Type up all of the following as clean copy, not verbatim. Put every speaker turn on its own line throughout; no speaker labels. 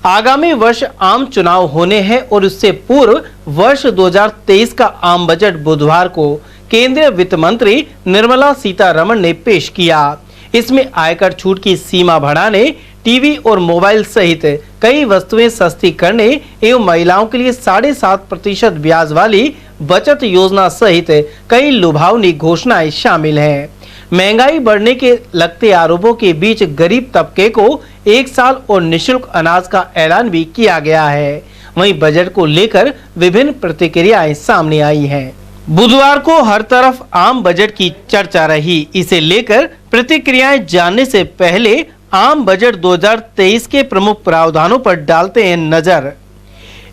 आगामी वर्ष आम चुनाव होने हैं और उससे पूर्व वर्ष 2023 का आम बजट बुधवार को केंद्रीय वित्त मंत्री निर्मला सीतारमण ने पेश किया। इसमें आयकर छूट की सीमा बढ़ाने, टीवी और मोबाइल सहित कई वस्तुएं सस्ती करने एवं महिलाओं के लिए 7.5% ब्याज वाली बचत योजना सहित कई लुभावनी घोषणाएं शामिल हैं। महंगाई बढ़ने के लगते आरोपों के बीच गरीब तबके को 1 साल और निःशुल्क अनाज का ऐलान भी किया गया है। वहीं बजट को लेकर विभिन्न प्रतिक्रियाएं सामने आई हैं। बुधवार को हर तरफ आम बजट की चर्चा रही। इसे लेकर प्रतिक्रियाएं जानने से पहले आम बजट 2023 के प्रमुख प्रावधानों पर डालते हैं नजर।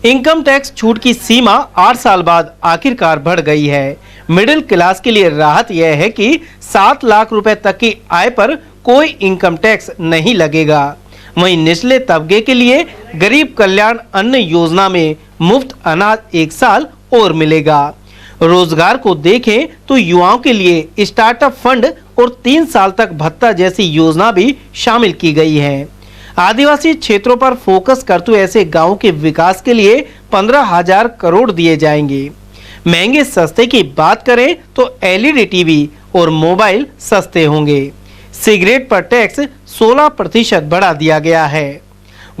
इनकम टैक्स छूट की सीमा 8 साल बाद आखिरकार बढ़ गई है। मिडिल क्लास के लिए राहत यह है कि 7 लाख रुपए तक की आय पर कोई इनकम टैक्स नहीं लगेगा। वहीं निचले तबके के लिए गरीब कल्याण अन्न योजना में मुफ्त अनाज 1 साल और मिलेगा। रोजगार को देखें तो युवाओं के लिए स्टार्टअप फंड और 3 साल तक भत्ता जैसी योजना भी शामिल की गई है। आदिवासी क्षेत्रों पर फोकस करते हुए ऐसे गांवों के विकास के लिए 15,000 करोड़ दिए जाएंगे। महंगे सस्ते की बात करें तो एलईडी टीवी और मोबाइल सस्ते होंगे। सिगरेट पर टैक्स 16% बढ़ा दिया गया है।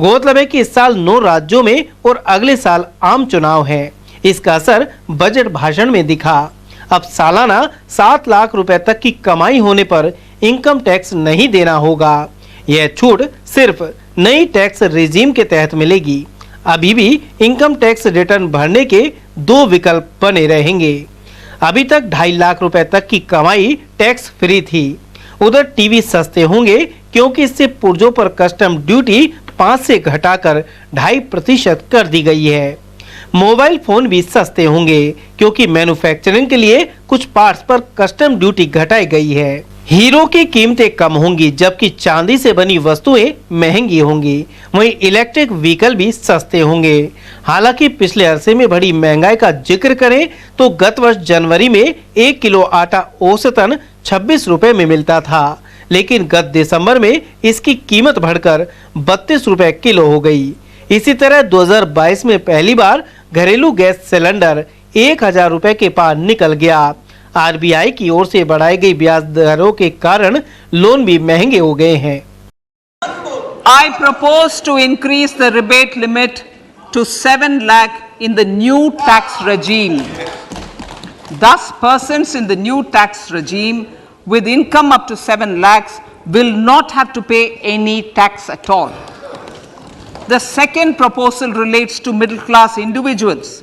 गौरतलब है कि इस साल 9 राज्यों में और अगले साल आम चुनाव है। इसका असर बजट भाषण में दिखा। अब सालाना 7 लाख रुपए तक की कमाई होने पर इनकम टैक्स नहीं देना होगा। यह छूट सिर्फ नई टैक्स रिजीम के तहत मिलेगी। अभी भी इनकम टैक्स रिटर्न भरने के 2 विकल्प बने रहेंगे। अभी तक 2.5 लाख रुपए तक की कमाई टैक्स फ्री थी। उधर टीवी सस्ते होंगे क्योंकि इससे पुर्जों पर कस्टम ड्यूटी 5 से घटाकर 2.5% कर दी गई है। मोबाइल फोन भी सस्ते होंगे क्योंकि मैन्युफैक्चरिंग के लिए कुछ पार्ट्स पर कस्टम ड्यूटी घटाई गई है। हीरो की कीमतें कम होंगी जबकि चांदी से बनी वस्तुएं महंगी होंगी। वहीं इलेक्ट्रिक व्हीकल भी सस्ते होंगे। हालांकि पिछले अरसे में बढ़ी महंगाई का जिक्र करें तो गत वर्ष जनवरी में 1 किलो आटा औसतन 26 रुपए में मिलता था, लेकिन गत दिसंबर में इसकी कीमत बढ़कर 32 रुपए किलो हो गई। इसी तरह 2022 में पहली बार घरेलू गैस सिलेंडर 1,000 रुपए के पार निकल गया। आरबीआई की ओर से बढ़ाई गई ब्याज दरों के कारण लोन भी महंगे हो गए हैं।
I propose to increase the rebate limit to 7 lakh in the new tax regime. Thus, persons in the new tax regime with income up to 7 lakhs will not have to pay any tax at all. The second proposal relates to middle class individuals.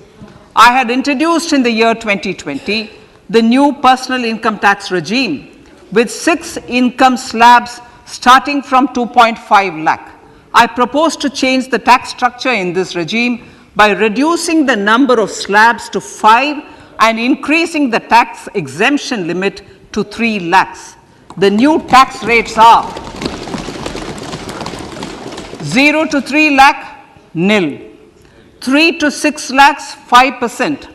I had introduced in the year 2020 the new personal income tax regime with 6 income slabs starting from 2.5 lakh. I propose to change the tax structure in this regime by reducing the number of slabs to 5 and increasing the tax exemption limit to 3 lakhs. The new tax rates are 0 to 3 lakh, nil. 3 to 6 lakhs, 5%.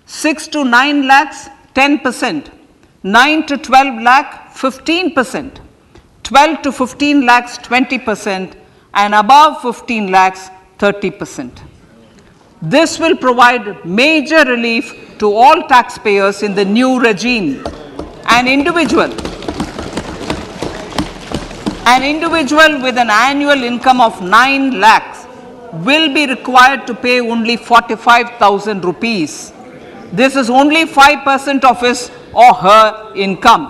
6 to 9 lakhs, 10%. 9 to 12 lakh, 15%. 12 to 15 lakhs, 20%. And above 15 lakhs, 30%. This will provide major relief to all taxpayers in the new regime. An individual with an annual income of 9 lakhs will be required to pay only 45,000 rupees. This is only 5% of his or her income.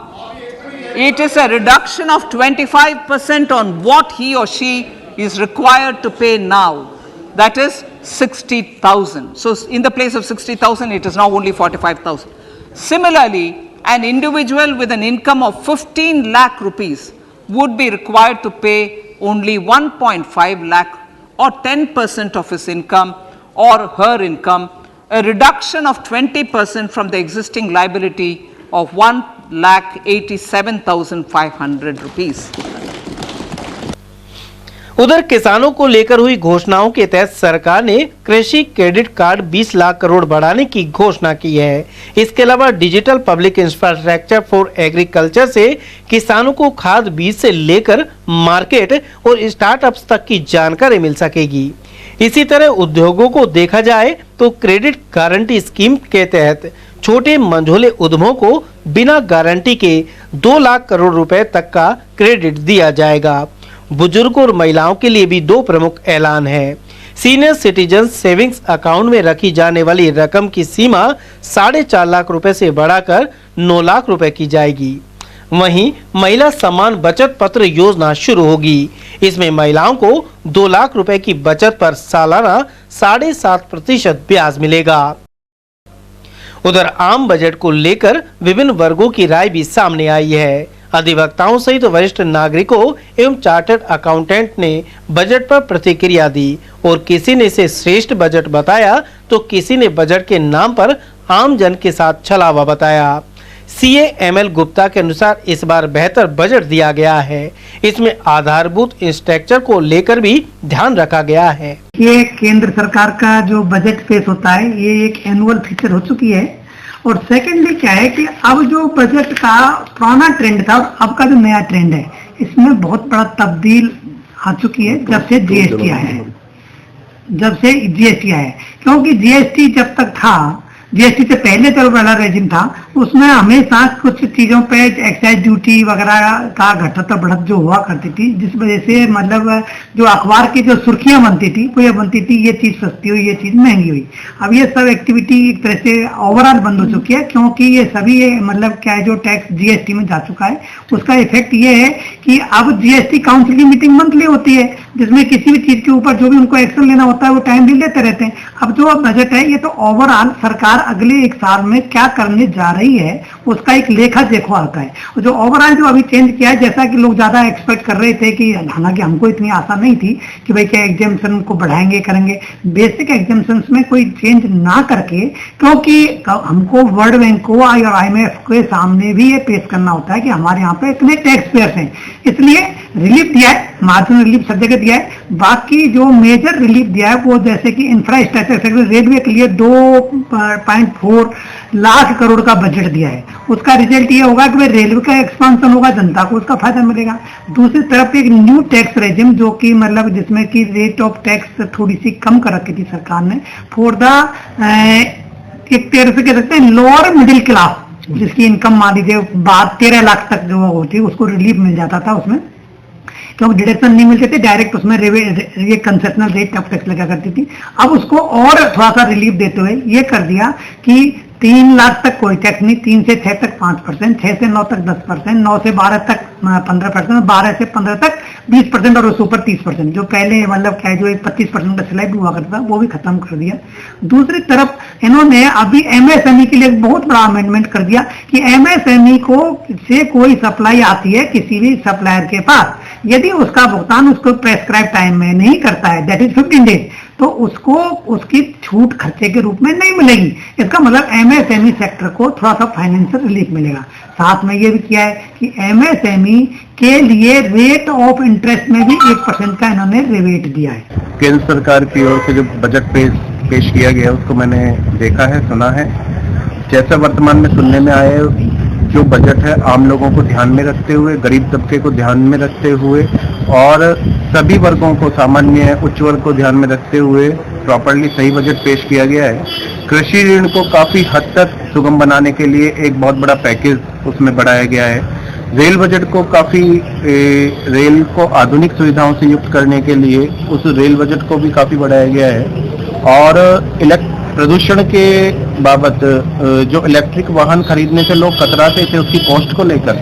It is a reduction of 25% on what he or she is required to pay now. That is 60,000. So in the place of 60,000, it is now only 45,000. Similarly, an individual with an income of 15 lakh rupees would be required to pay only 1.5 lakh or 10% of his income or her income, a reduction of 20% from the existing liability of 1,87,500 rupees.
उधर किसानों को लेकर हुई घोषणाओं के तहत सरकार ने कृषि क्रेडिट कार्ड 20 लाख करोड़ बढ़ाने की घोषणा की है। इसके अलावा digital public infrastructure for agriculture से किसानों को खाद बीज से लेकर मार्केट और स्टार्टअप्स तक की जानकारी मिल सकेगी। इसी तरह उद्योगों को देखा जाए तो क्रेडिट गारंटी स्कीम के तहत छोटे मंझोले उद्यमों को बिना गारंटी के 2 लाख करोड़ रुपए तक का क्रेडिट दिया जाएगा। बुजुर्गों और महिलाओं के लिए भी 2 प्रमुख ऐलान हैं। सीनियर सिटीजन सेविंग्स अकाउंट में रखी जाने वाली रकम की सीमा 4.5 लाख रुपए से बढ़ाकर 9 लाख रुपए की जाएगी। वहीं महिला सम्मान बचत पत्र योजना शुरू होगी। इसमें महिलाओं को 2 लाख रुपए की बचत पर सालाना 7.5% ब्याज मिलेगा। उधर आम बजट को लेकर विभिन्न वर्गों की राय भी सामने आई है। अधिवक्ताओं सहित वरिष्ठ नागरिकों एवं चार्टर्ड अकाउंटेंट ने बजट पर प्रतिक्रिया दी और किसी ने इसे श्रेष्ठ बजट बताया तो किसी ने बजट के नाम पर आम जन के साथ छलावा बताया। सीए एमएल गुप्ता के अनुसार इस बार बेहतर बजट दिया गया है। इसमें आधारभूत स्ट्रक्चर को लेकर भी ध्यान रखा गया है।
ये केंद्र सरकार का जो बजट पेश होता है ये एक एनुअल फीचर हो चुकी है। और सेकेंडली क्या है कि अब जो बजट का पुराना ट्रेंड था और अब का जो नया ट्रेंड है इसमें बहुत बड़ा तब्दील आ चुकी है जब से जीएसटी आया है। क्योंकि जीएसटी जब तक था, जीएसटी से पहले जो वाला रेजिम था उसमें हमेशा कुछ चीजों पे एक्साइज ड्यूटी वगैरह का घटत बढ़त जो हुआ करती थी, जिस वजह से मतलब जो अखबार की जो सुर्खियां बनती थी वो ये बनती थी ये चीज सस्ती हुई, ये चीज महंगी हुई। अब ये सब एक्टिविटी एक तरह से ओवरऑल बंद हो चुकी है क्योंकि ये सभी मतलब क्या है जो टैक्स जीएसटी में जा चुका है उसका इफेक्ट ये है कि अब जीएसटी काउंसिल की मीटिंग मंथली होती है जिसमें किसी भी चीज के ऊपर जो भी उनको एक्शन लेना होता है वो टाइम भी लेते रहते हैं। अब जो बजट है ये तो ओवरऑल सरकार अगले 1 साल में क्या करने जा रही है उसका एक लेखा देखो आता है। और जो ओवरऑल जो अभी चेंज किया है, जैसा कि लोग ज्यादा एक्सपेक्ट कर रहे थे कि हालांकि हमको इतनी आशा नहीं थी कि भाई क्या एग्जामिशन को बढ़ाएंगे करेंगे, बेसिक एग्जामिशन में कोई चेंज ना करके, क्योंकि हमको वर्ल्ड बैंक को और IMF के सामने भी ये पेश करना होता है कि हमारे यहाँ पे इतने टैक्स पेयर्स हैं, इसलिए रिलीफ दिया है, मार्जिनल रिलीफ सब जगह दिया है। बाकी जो मेजर रिलीफ दिया है वो जैसे कि इंफ्रास्ट्रक्चर सेक्टर रेलवे के लिए 2.4 लाख करोड़ का बजट दिया है। उसका रिजल्ट ये होगा कि रेलवे का एक्सपांशन होगा, जनता को उसका फायदा मिलेगा। दूसरी तरफ एक न्यू टैक्स रेजिम जो कि मतलब जिसमें कि रेट ऑफ टैक्स थोड़ी सी कम कर रखी थी सरकार ने फॉर द एक तरह से कह सकते हैं लोअर मिडिल क्लास, जिसकी इनकम मान लीजिए 13 लाख तक जो होती उसको रिलीफ मिल जाता था उसमें, क्योंकि डिडक्शन नहीं मिलते थे, डायरेक्ट उसमें ये कंसेशनल रेट ऑफ टैक्स लगा करती थी। अब उसको और थोड़ा सा रिलीफ देते हुए ये कर दिया कि 3 लाख तक कोई टैक्स नहीं, 3 से 6 तक 5%, 6 से 9 तक 10%, 9 से 12 तक 15%, 12 से 15 तक 20% और उसके ऊपर 30%। जो पहले मतलब क्या है जो एक 25% का स्लैब हुआ करता था वो भी खत्म कर दिया। दूसरी तरफ इन्होंने अभी MSME के लिए बहुत बड़ा अमेंडमेंट कर दिया कि MSME को से कोई सप्लाई आती है किसी भी सप्लायर के पास, यदि उसका भुगतान उसको प्रेस्क्राइब टाइम में नहीं करता है, दैट इज 15 डेज, तो उसको उसकी छूट खर्चे के रूप में नहीं मिलेगी। इसका मतलब MSME सेक्टर को थोड़ा सा फाइनेंशियल रिलीफ मिलेगा। साथ में ये भी किया है कि MSME के लिए रेट ऑफ इंटरेस्ट में भी 1% का इन्होंने रिबेट दिया है।
केंद्र सरकार की ओर से जो बजट पेश किया गया उसको मैंने देखा है, सुना है। जैसा वर्तमान में सुनने में आया, जो बजट है आम लोगों को ध्यान में रखते हुए, गरीब तबके को ध्यान में रखते हुए और सभी वर्गों को, सामान्य उच्च वर्ग को ध्यान में रखते हुए प्रॉपर्ली सही बजट पेश किया गया है। कृषि ऋण को काफी हद तक सुगम बनाने के लिए एक बहुत बड़ा पैकेज उसमें बढ़ाया गया है। रेल बजट को काफी रेल को आधुनिक सुविधाओं से युक्त करने के लिए उस रेल बजट को भी काफी बढ़ाया गया है। और प्रदूषण के बाबत जो इलेक्ट्रिक वाहन खरीदने से लोग कतराते थे उसकी कॉस्ट को लेकर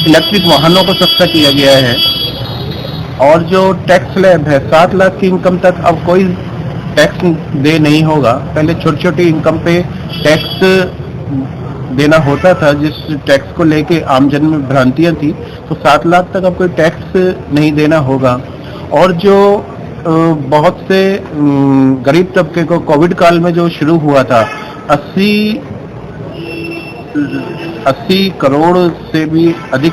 इलेक्ट्रिक वाहनों को सस्ता किया गया है। और जो टैक्स स्लैब है 7 लाख की इनकम तक अब कोई टैक्स दे नहीं होगा। पहले छोटी छोटी इनकम पे टैक्स देना होता था, जिस टैक्स को लेके आमजन में भ्रांतियां थी, तो 7 लाख तक अब कोई टैक्स नहीं देना होगा। और जो बहुत से गरीब तबके को कोविड काल में जो शुरू हुआ था 80 करोड़ से भी अधिक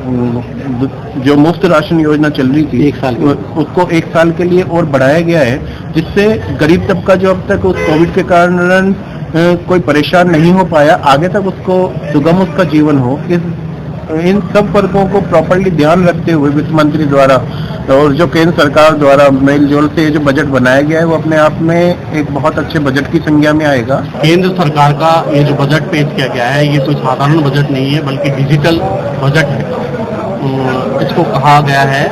जो मुफ्त राशन योजना चल रही थी
1 साल
उसको 1 साल के लिए और बढ़ाया गया है, जिससे गरीब तबका जो अब तक उस कोविड के कारण कोई परेशान नहीं हो पाया, आगे तक उसको सुगम उसका जीवन हो। इन सब वर्गों को प्रॉपर्ली ध्यान रखते हुए वित्त मंत्री द्वारा और जो केंद्र सरकार द्वारा मेलजोल से जो बजट बनाया गया है वो अपने आप में एक बहुत अच्छे बजट की संज्ञा में आएगा।
केंद्र सरकार का ये जो बजट पेश किया गया है ये कोई साधारण बजट नहीं है, बल्कि डिजिटल बजट है, इसको कहा गया है।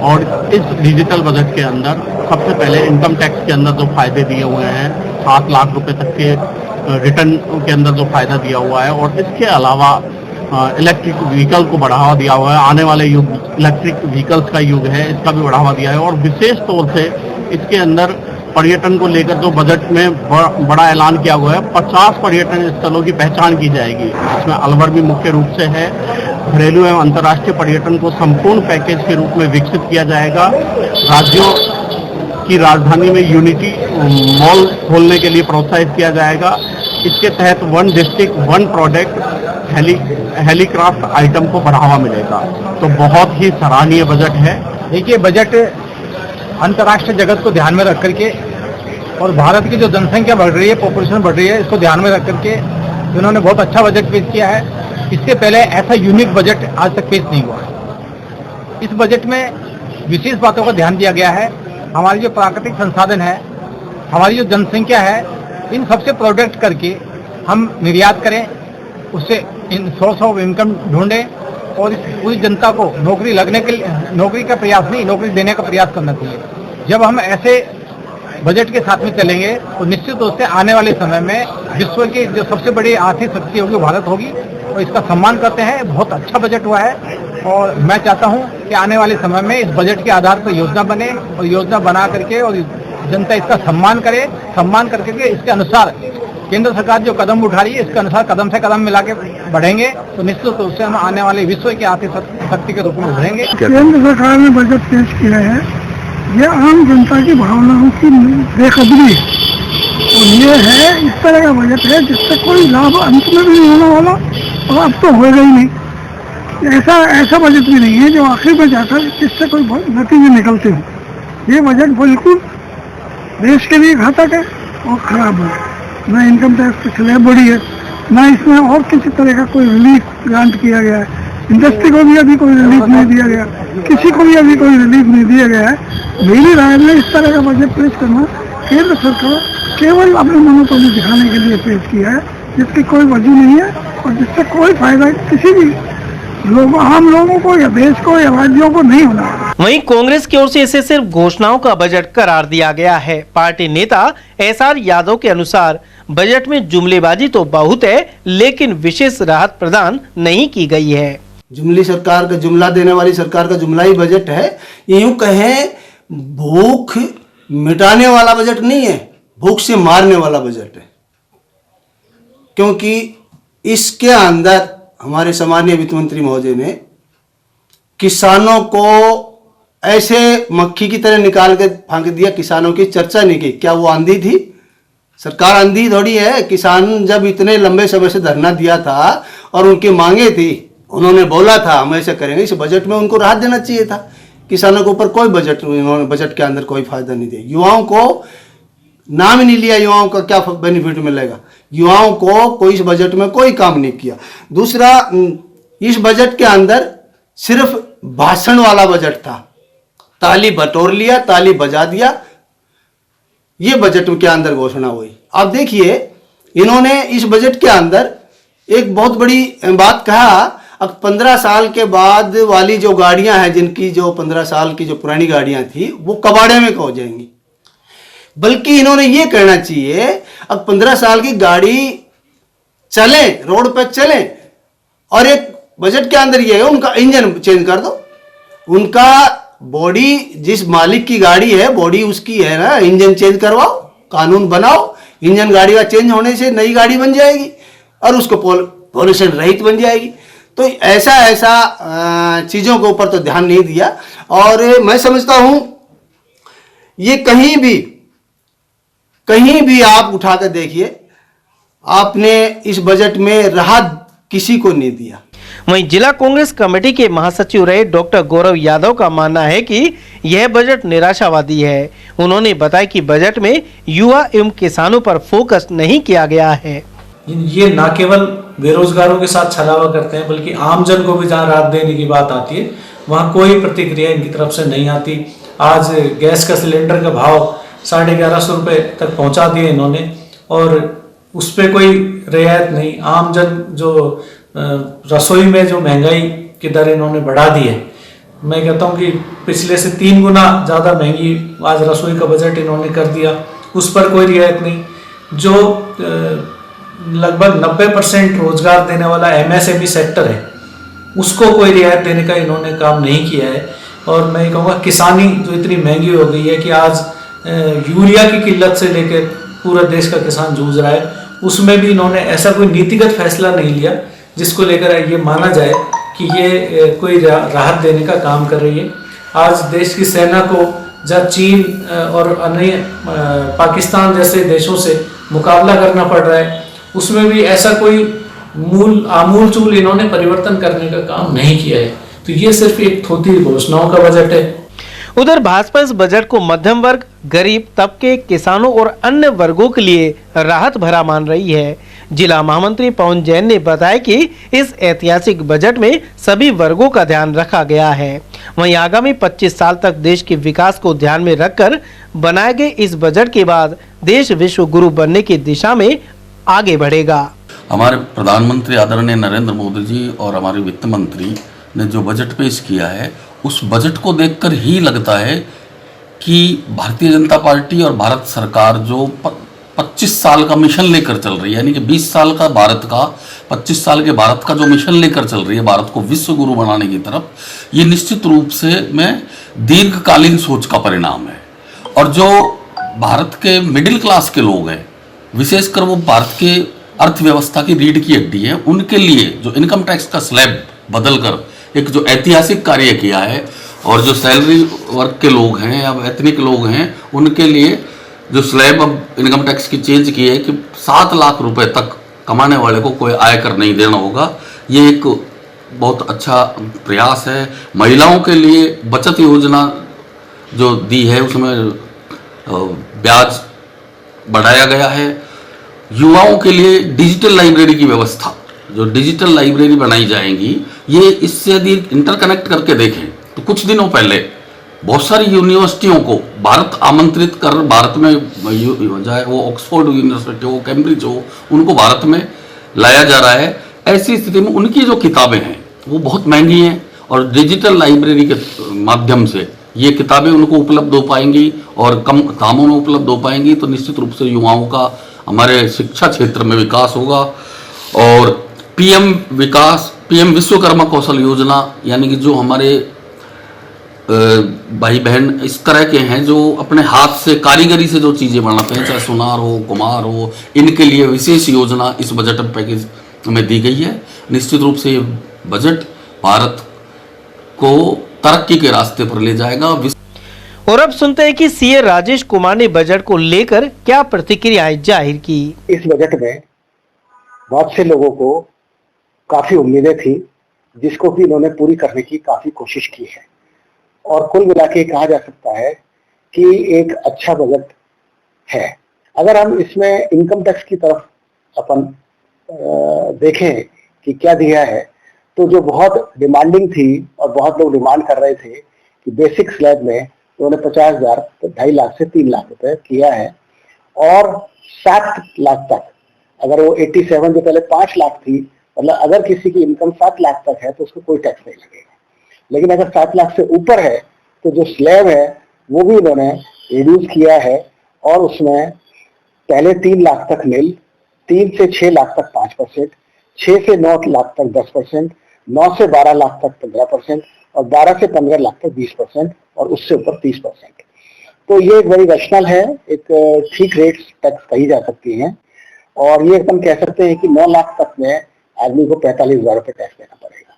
और इस डिजिटल बजट के अंदर सबसे पहले इनकम टैक्स के अंदर जो फायदे दिए हुए हैं, 7 लाख रुपए तक के रिटर्न के अंदर जो फायदा दिया हुआ है, और इसके अलावा इलेक्ट्रिक व्हीकल को बढ़ावा दिया हुआ है। आने वाले युग इलेक्ट्रिक व्हीकल्स का युग है, इसका भी बढ़ावा दिया है। और विशेष तौर से इसके अंदर पर्यटन को लेकर जो बजट में बड़ा ऐलान किया हुआ है, 50 पर्यटन स्थलों की पहचान की जाएगी। इसमें अलवर भी मुख्य रूप से है। घरेलू एवं अंतर्राष्ट्रीय पर्यटन को संपूर्ण पैकेज के रूप में विकसित किया जाएगा। राज्यों की राजधानी में यूनिटी मॉल खोलने के लिए प्रोत्साहित किया जाएगा। इसके तहत 1 डिस्ट्रिक्ट 1 प्रोडक्ट हेलीक्राफ्ट आइटम को बढ़ावा मिलेगा। तो बहुत ही सराहनीय बजट है।
देखिए, बजट अंतर्राष्ट्रीय जगत को ध्यान में रख करके और भारत की जो जनसंख्या बढ़ रही है, पॉपुलेशन बढ़ रही है, इसको ध्यान में रख करके इन्होंने बहुत अच्छा बजट पेश किया है। इससे पहले ऐसा यूनिक बजट आज तक पेश नहीं हुआ है। इस बजट में विशेष बातों का ध्यान दिया गया है। हमारी जो प्राकृतिक संसाधन है, हमारी जो जनसंख्या है, इन सबसे प्रोडक्ट करके हम निर्यात करें, उससे इन सोर्स ऑफ इनकम ढूंढें और इस पूरी जनता को नौकरी लगने के लिए, नौकरी का प्रयास नहीं, नौकरी देने का प्रयास करना चाहिए। जब हम ऐसे बजट के साथ में चलेंगे तो निश्चित रूप से आने वाले समय में विश्व की जो सबसे बड़ी आर्थिक शक्ति होगी वो भारत होगी, और इसका सम्मान करते हैं। बहुत अच्छा बजट हुआ है और मैं चाहता हूं कि आने वाले समय में इस बजट के आधार पर योजना बने और योजना बना करके और जनता इसका सम्मान करे। सम्मान करके इसके अनुसार केंद्र सरकार जो कदम उठा रही है, इसके अनुसार कदम से कदम मिला के बढ़ेंगे तो निश्चित रूप से हम आने वाले विश्व की आर्थिक शक्ति के रूप में उभरेंगे।
केंद्र सरकार ने बजट पेश किया है, ये आम जनता की भावनाओं की बेकदरी है और ये है इस तरह का बजट है जिससे कोई लाभ अंत में भी नहीं होने वाला और अब तो होगा ही नहीं। ऐसा बजट भी नहीं है जो आखिर में जाकर जिससे कोई नतीजे निकलते हो। ये बजट बिल्कुल देश के लिए घातक है और खराब है। न इनकम टैक्स की स्लैब बढ़ी है, न इसमें और किसी तरह का कोई रिलीफ ग्रांट किया गया है। इंडस्ट्री को भी अभी कोई रिलीफ नहीं दिया गया, किसी को भी अभी कोई रिलीफ नहीं दिया गया है। मेरी राय में इस तरह का बजट पेश करना केंद्र सरकार केवल अपनी मोनोपोली दिखाने के लिए पेश किया है, जिसकी कोई वजह नहीं है और जिससे कोई फायदा किसी भी आम लोगों को या देश को या राज्यों को नहीं होना।
वहीं कांग्रेस की ओर से इसे सिर्फ घोषणाओं का बजट करार दिया गया है। पार्टी नेता SR यादव के अनुसार बजट में जुमलेबाजी तो बहुत है, लेकिन विशेष राहत प्रदान नहीं की गई है।
जुमली सरकार का, जुमला देने वाली सरकार का जुमला ही बजट है। ये यूं कहें भूख मिटाने वाला बजट नहीं है, भूख से मारने वाला बजट है। क्योंकि इसके अंदर हमारे सामान्य वित्त मंत्री महोदय ने किसानों को ऐसे मक्खी की तरह निकाल के फेंक दिया, किसानों की चर्चा नहीं की। क्या वो आंधी थी? सरकार आंधी थोड़ी है। किसान जब इतने लंबे समय से धरना दिया था और उनकी मांगे थी, उन्होंने बोला था हम ऐसे करेंगे, इस बजट में उनको राहत देना चाहिए था। किसानों के ऊपर कोई इन्होंने बजट के अंदर कोई फायदा नहीं दिया। युवाओं को नाम ही नहीं लिया, युवाओं का क्या बेनिफिट मिलेगा। युवाओं को कोई इस बजट में कोई काम नहीं किया। दूसरा, इस बजट के अंदर सिर्फ भाषण वाला बजट था, ताली बटोर लिया, ताली बजा दिया, ये बजट के अंदर घोषणा हुई। अब देखिए, इन्होंने इस बजट के अंदर एक बहुत बड़ी बात कहा, अब 15 साल के बाद वाली जो गाड़ियां हैं, जिनकी जो 15 साल की जो पुरानी गाड़ियां थी, वो कबाड़े में हो जाएंगी। बल्कि इन्होंने ये कहना चाहिए अब 15 साल की गाड़ी चले, रोड पर चले, और एक बजट के अंदर ये है उनका इंजन चेंज कर दो। उनका बॉडी, जिस मालिक की गाड़ी है बॉडी उसकी है ना, इंजन चेंज करवाओ, कानून बनाओ, इंजन गाड़ी का चेंज होने से नई गाड़ी बन जाएगी और उसको पॉल्यूशन रहित बन जाएगी। तो ऐसा चीजों के ऊपर तो ध्यान नहीं दिया। और मैं समझता हूं ये कहीं भी आप उठा कर देखिए, आपने इस बजट में राहत किसी को नहीं दिया।
वहीं जिला कांग्रेस कमेटी के महासचिव रहे डॉक्टर गौरव यादव का मानना है कि यह बजट निराशावादी है। उन्होंने बताया कि बजट में युवा एवं किसानों पर फोकस नहीं किया गया है।
ये न केवल बेरोजगारों के साथ छलावा करते हैं, बल्कि आम जन को भी जहाँ राहत देने की बात आती है वहाँ कोई प्रतिक्रिया इनकी तरफ से नहीं आती। आज गैस का सिलेंडर का भाव 1150 रुपये तक पहुँचा दिए इन्होंने और उस पर कोई रियायत नहीं। आम जन जो रसोई में जो महंगाई की दर इन्होंने बढ़ा दी है, मैं कहता हूँ कि पिछले से 3 गुना ज़्यादा महंगी आज रसोई का बजट इन्होंने कर दिया, उस पर कोई रियायत नहीं। जो लगभग 90% रोजगार देने वाला MSME सेक्टर है उसको कोई रियायत देने का इन्होंने काम नहीं किया है। और मैं कहूँगा किसानी जो इतनी महंगी हो गई है कि आज यूरिया की किल्लत से लेकर पूरा देश का किसान जूझ रहा है, उसमें भी इन्होंने ऐसा कोई नीतिगत फैसला नहीं लिया जिसको लेकर ये माना जाए कि ये कोई राहत देने का काम कर रही है। आज देश की सेना को जब चीन और अन्य पाकिस्तान जैसे देशों से मुकाबला करना पड़ रहा है, उसमें भी ऐसा कोई आमूल चूल इन्होंने परिवर्तन करने का काम नहीं किया है। तो ये सिर्फ एक थोथी घोषणाओं का बजट है।
उधर भाजपा इस बजट को मध्यम वर्ग, गरीब तबके, किसानों और अन्य वर्गों के लिए राहत भरा मान रही है। जिला महामंत्री पवन जैन ने बताया कि इस ऐतिहासिक बजट में सभी वर्गों का ध्यान रखा गया है। वहीं आगामी 25 साल तक देश के विकास को ध्यान में रखकर बनाए गए इस बजट के बाद देश विश्व गुरु बनने की दिशा में आगे बढ़ेगा।
हमारे प्रधानमंत्री आदरणीय नरेंद्र मोदी जी और हमारे वित्त मंत्री ने जो बजट पेश किया है, उस बजट को देखकर ही लगता है कि भारतीय जनता पार्टी और भारत सरकार जो 25 साल का मिशन लेकर चल रही है, यानी कि 20 साल का भारत का, 25 साल के भारत का जो मिशन लेकर चल रही है भारत को विश्व गुरु बनाने की तरफ, ये निश्चित रूप से में दीर्घकालीन सोच का परिणाम है। और जो भारत के मिडिल क्लास के लोग हैं, विशेषकर वो भारत के अर्थव्यवस्था की रीढ़ की हड्डी है, उनके लिए जो इनकम टैक्स का स्लैब बदलकर एक जो ऐतिहासिक कार्य किया है, और जो सैलरी वर्ग के लोग हैं या एथनिक लोग हैं उनके लिए जो स्लैब अब इनकम टैक्स की चेंज की है कि 7 लाख रुपए तक कमाने वाले को कोई आयकर नहीं देना होगा। ये एक बहुत अच्छा प्रयास है। महिलाओं के लिए बचत योजना जो दी है उसमें ब्याज बढ़ाया गया है। युवाओं के लिए डिजिटल लाइब्रेरी की व्यवस्था, जो डिजिटल लाइब्रेरी बनाई जाएंगी, ये इससे यदि इंटरकनेक्ट करके देखें तो कुछ दिनों पहले बहुत सारी यूनिवर्सिटियों को भारत आमंत्रित कर, भारत में चाहे वो ऑक्सफोर्ड यूनिवर्सिटी हो, कैम्ब्रिज हो, उनको भारत में लाया जा रहा है। ऐसी स्थिति में उनकी जो किताबें हैं वो बहुत महंगी हैं और डिजिटल लाइब्रेरी के माध्यम से ये किताबें उनको उपलब्ध हो पाएंगी और कम दामों में उपलब्ध हो पाएंगी। तो निश्चित रूप से युवाओं का हमारे शिक्षा क्षेत्र में विकास होगा। और पीएम विश्वकर्मा कौशल योजना, यानी कि जो हमारे भाई बहन इस तरह के हैं जो अपने हाथ से कारीगरी से जो चीज़ें बनाते हैं, चाहे सुनार हो, कुम्हार हो, इनके लिए विशेष योजना इस बजट पैकेज में दी गई है। निश्चित रूप से ये बजट भारत को तरक्की के रास्ते पर ले जाएगा।
और अब सुनते हैं कि सीए राजेश कुमार ने बजट को लेकर क्या प्रतिक्रियाएं जाहिर की।
इस बजट में बहुत से लोगों को काफी उम्मीदें थी, जिसको कि इन्होंने पूरी करने की काफी कोशिश की है। और कुल मिला के कहा जा सकता है कि एक अच्छा बजट है। अगर हम इसमें इनकम टैक्स की तरफ अपन देखें कि क्या दिया है, तो जो बहुत डिमांडिंग थी और बहुत लोग डिमांड कर रहे थे कि बेसिक स्लैब में उन्होंने 50,000 तो 2.5 लाख से 3 लाख रुपए किया है। और 7 लाख तक, अगर वो 87 जो पहले 5 लाख थी, मतलब अगर किसी की इनकम 7 लाख तक है तो उसको कोई टैक्स नहीं लगेगा। लेकिन अगर 7 लाख से ऊपर है तो जो स्लैब है वो भी इन्होंने रिड्यूस किया है। और उसमें पहले 3 लाख तक नील, 3 से 6 लाख तक 5%, 6 से 9 लाख तक 10%, 9 से 12 लाख तक 15% और 12 से 15 लाख तक 20% और उससे ऊपर 30%। तो ये एक बड़ी रैशनल है, एक ठीक रेट टैक्स कही जा सकती है। और ये एकदम कह सकते हैं कि 9 लाख तक में आदमी को 45,000 रुपये टैक्स देना पड़ेगा,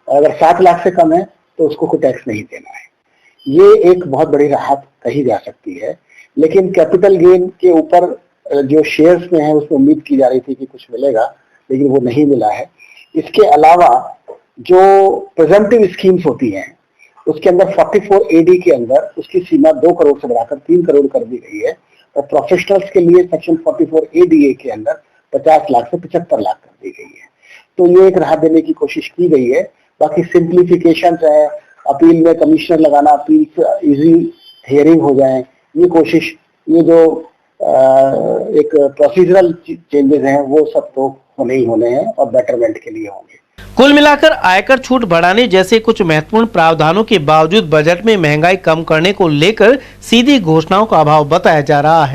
और अगर 7 लाख से कम है तो उसको कोई टैक्स नहीं देना है। ये एक बहुत बड़ी राहत कही जा सकती है। लेकिन कैपिटल गेन के ऊपर जो शेयर्स में है उसमें उम्मीद की जा रही थी कि कुछ मिलेगा, लेकिन वो नहीं मिला है। इसके अलावा जो प्रिजम्पटिव स्कीम्स होती हैं उसके अंदर 44 AD के अंदर उसकी सीमा 2 करोड़ से बढ़ाकर 3 करोड़ कर दी गई है और प्रोफेशनल्स के लिए सेक्शन 44 ADA के अंदर 50 लाख से 75 लाख कर दी गई है। तो ये एक राहत देने की कोशिश की गई है। बाकी सिंप्लीफिकेशन है, अपील में कमिश्नर लगाना, अपील इजी हियरिंग हो जाए, ये कोशिश, ये जो एक प्रोसीजरल चेंजेस हैं वो सब तो होने ही होने हैं और बेटरमेंट के लिए होंगे।
कुल मिलाकर आयकर छूट बढ़ाने जैसे कुछ महत्वपूर्ण प्रावधानों के बावजूद बजट में महंगाई कम करने को लेकर सीधी घोषणाओं का अभाव बताया जा रहा है।